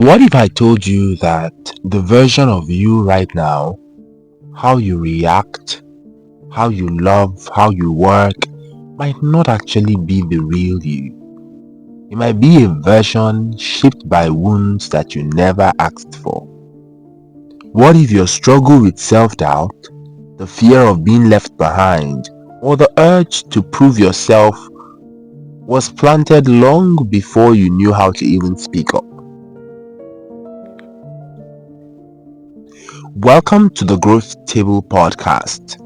What if I told you that the version of you right now, how you react, how you love, how you work, might not actually be the real you? It might be a version shaped by wounds that you never asked for. What if your struggle with self-doubt, the fear of being left behind, or the urge to prove yourself was planted long before you knew how to even speak up? Welcome to the Growth Table Podcast.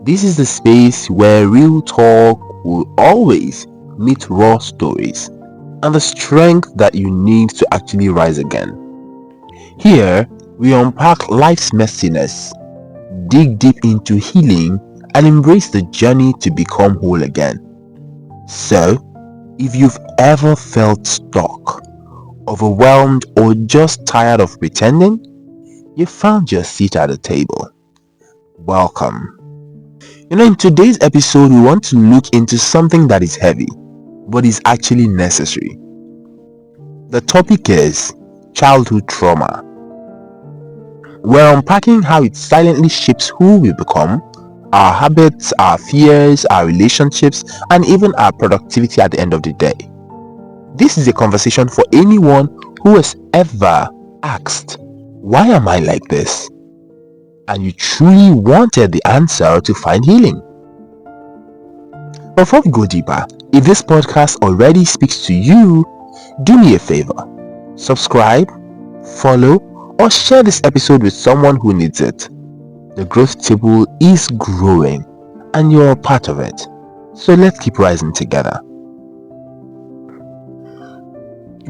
This is the space where real talk will always meet raw stories and the strength that you need to actually rise again. Here, we unpack life's messiness, dig deep into healing, and embrace the journey to become whole again. So, if you've ever felt stuck, overwhelmed, or just tired of pretending, you found your seat at the table. Welcome. In today's episode, we want to look into something that is heavy, but is actually necessary. The topic is childhood trauma. We're unpacking how it silently shapes who we become, our habits, our fears, our relationships, and even our productivity at the end of the day. This is a conversation for anyone who has ever asked, why am I like this? And you truly wanted the answer to find healing. Before we go deeper, if this podcast already speaks to you, do me a favor. Subscribe, follow, or share this episode with someone who needs it. The growth table is growing and you're a part of it. So let's keep rising together.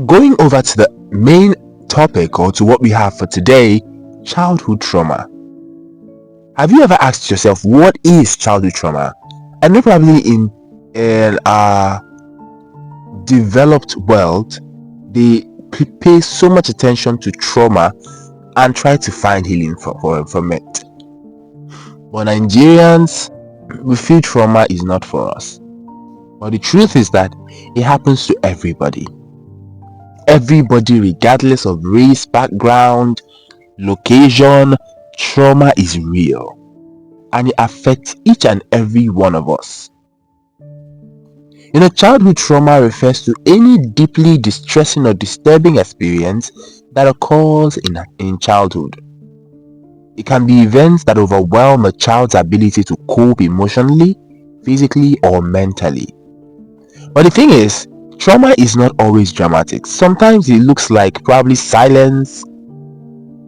Going over to the main topic, or to what we have for today, childhood trauma. Have you ever asked yourself, what is childhood trauma? I know probably in our developed world, they pay so much attention to trauma and try to find healing from it. But Nigerians, we feel trauma is not for us. But the truth is that it happens to everybody. Everybody, regardless of race, background, location, trauma is real. And it affects each and every one of us. Childhood trauma refers to any deeply distressing or disturbing experience that occurs in childhood. It can be events that overwhelm a child's ability to cope emotionally, physically, or mentally. But the thing is, trauma is not always dramatic. Sometimes it looks like probably silence,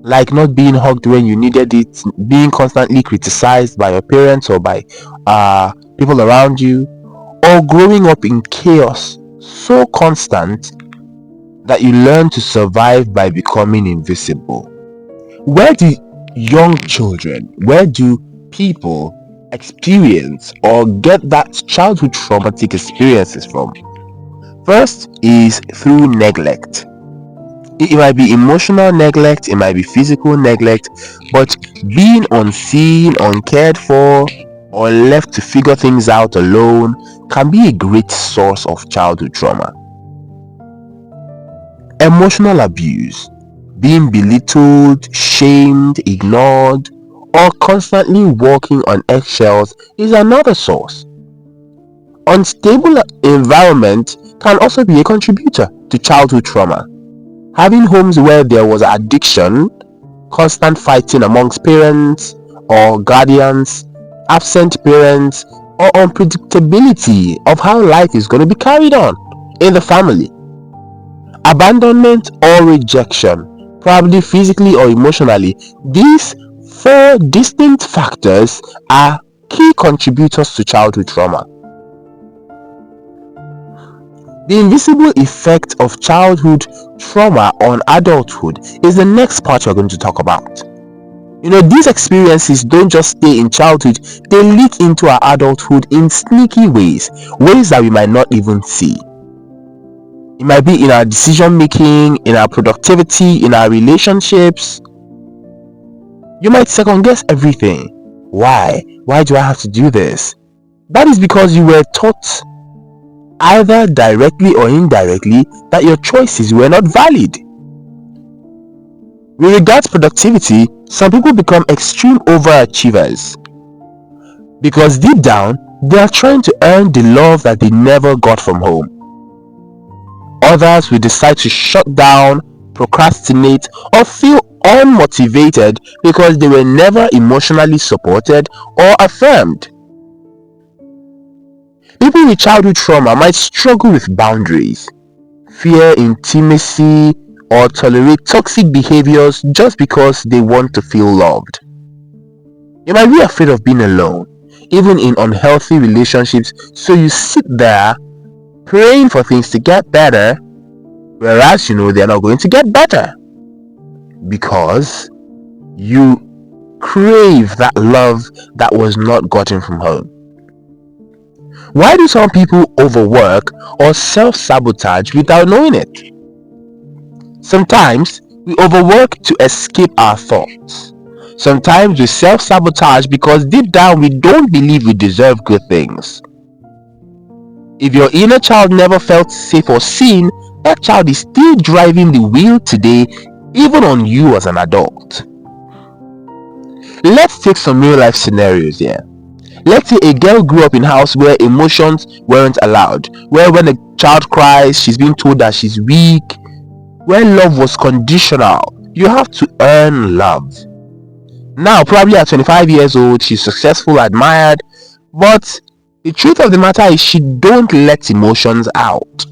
like not being hugged when you needed it, being constantly criticized by your parents or by people around you, or growing up in chaos so constant that you learn to survive by becoming invisible. Where do where do people experience or get that childhood traumatic experiences from? First is through neglect. It might be emotional neglect, it might be physical neglect, but being unseen, uncared for, or left to figure things out alone can be a great source of childhood trauma. Emotional abuse, being belittled, shamed, ignored, or constantly walking on eggshells is another source. Unstable environment can also be a contributor to childhood trauma. Having homes where there was addiction, constant fighting amongst parents or guardians, absent parents, or unpredictability of how life is going to be carried on in the family. Abandonment or rejection, probably physically or emotionally. These four distinct factors are key contributors to childhood trauma. The invisible effect of childhood trauma on adulthood is the next part we're going to talk about. These experiences don't just stay in childhood, they leak into our adulthood in sneaky ways that we might not even see. It might be in our decision making, in our productivity, in our relationships. You might second guess everything. Why? Why do I have to do this? That is because you were taught, either directly or indirectly, that your choices were not valid. With regards to productivity, some people become extreme overachievers because deep down they are trying to earn the love that they never got from home. Others will decide to shut down, procrastinate, or feel unmotivated because they were never emotionally supported or affirmed. People with childhood trauma might struggle with boundaries, fear intimacy, or tolerate toxic behaviors just because they want to feel loved. You might be afraid of being alone, even in unhealthy relationships, so you sit there praying for things to get better, whereas you know they're not going to get better because you crave that love that was not gotten from home. Why do some people overwork or self-sabotage without knowing it? Sometimes we overwork to escape our thoughts. Sometimes we self-sabotage because deep down we don't believe we deserve good things. If your inner child never felt safe or seen, that child is still driving the wheel today, even on you as an adult. Let's take some real life scenarios here. Let's say a girl grew up in a house where emotions weren't allowed, where when a child cries, she's being told that she's weak, where love was conditional. You have to earn love. Now, probably at 25 years old, she's successful, admired, but the truth of the matter is she don't let emotions out.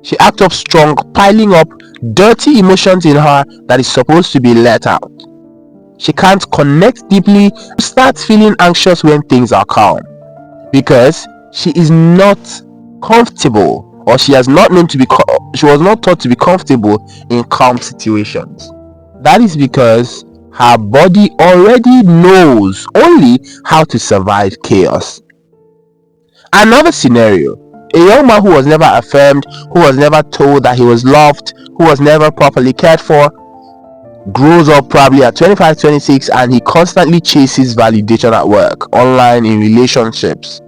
She acts up strong, piling up dirty emotions in her that is supposed to be let out. She can't connect deeply, starts feeling anxious when things are calm because she is not comfortable, or she was not taught to be comfortable in calm situations. That is because her body already knows only how to survive chaos. Another scenario: a young man who was never affirmed, who was never told that he was loved, who was never properly cared for, grows up probably at 25, 26, and he constantly chases validation at work, online, in relationships.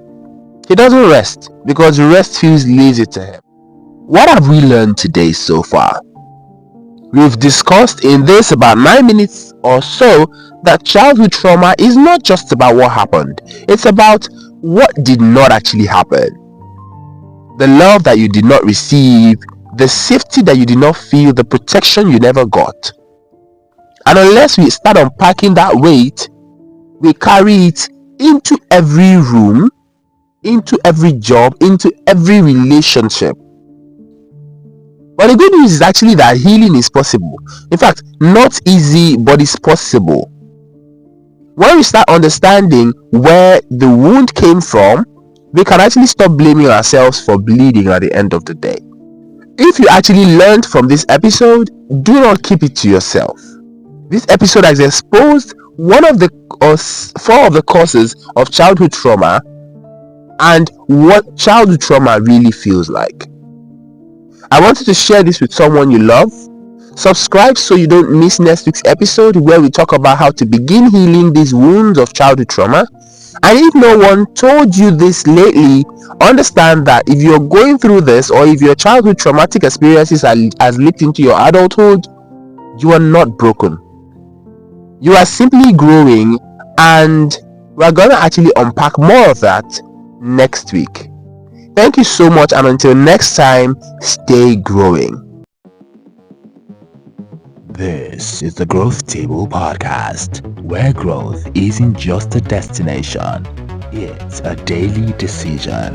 He doesn't rest because rest feels lazy to him. What have we learned today so far? We've discussed in this about 9 minutes or so that childhood trauma is not just about what happened, it's about what did not actually happen. The love that you did not receive, the safety that you did not feel, the protection you never got. And unless we start unpacking that weight, we carry it into every room, into every job, into every relationship. But the good news is actually that healing is possible. In fact, not easy, but it's possible. When we start understanding where the wound came from, we can actually stop blaming ourselves for bleeding at the end of the day. If you actually learned from this episode, do not keep it to yourself. This episode has exposed four of the causes of childhood trauma and what childhood trauma really feels like. I want you to share this with someone you love. Subscribe so you don't miss next week's episode, where we talk about how to begin healing these wounds of childhood trauma. And if no one told you this lately, understand that if you're going through this, or if your childhood traumatic experiences has leaked into your adulthood, you are not broken. You are simply growing, and we're going to actually unpack more of that next week. Thank you so much, and until next time, stay growing. This is the Growth Table Podcast, where growth isn't just a destination, it's a daily decision.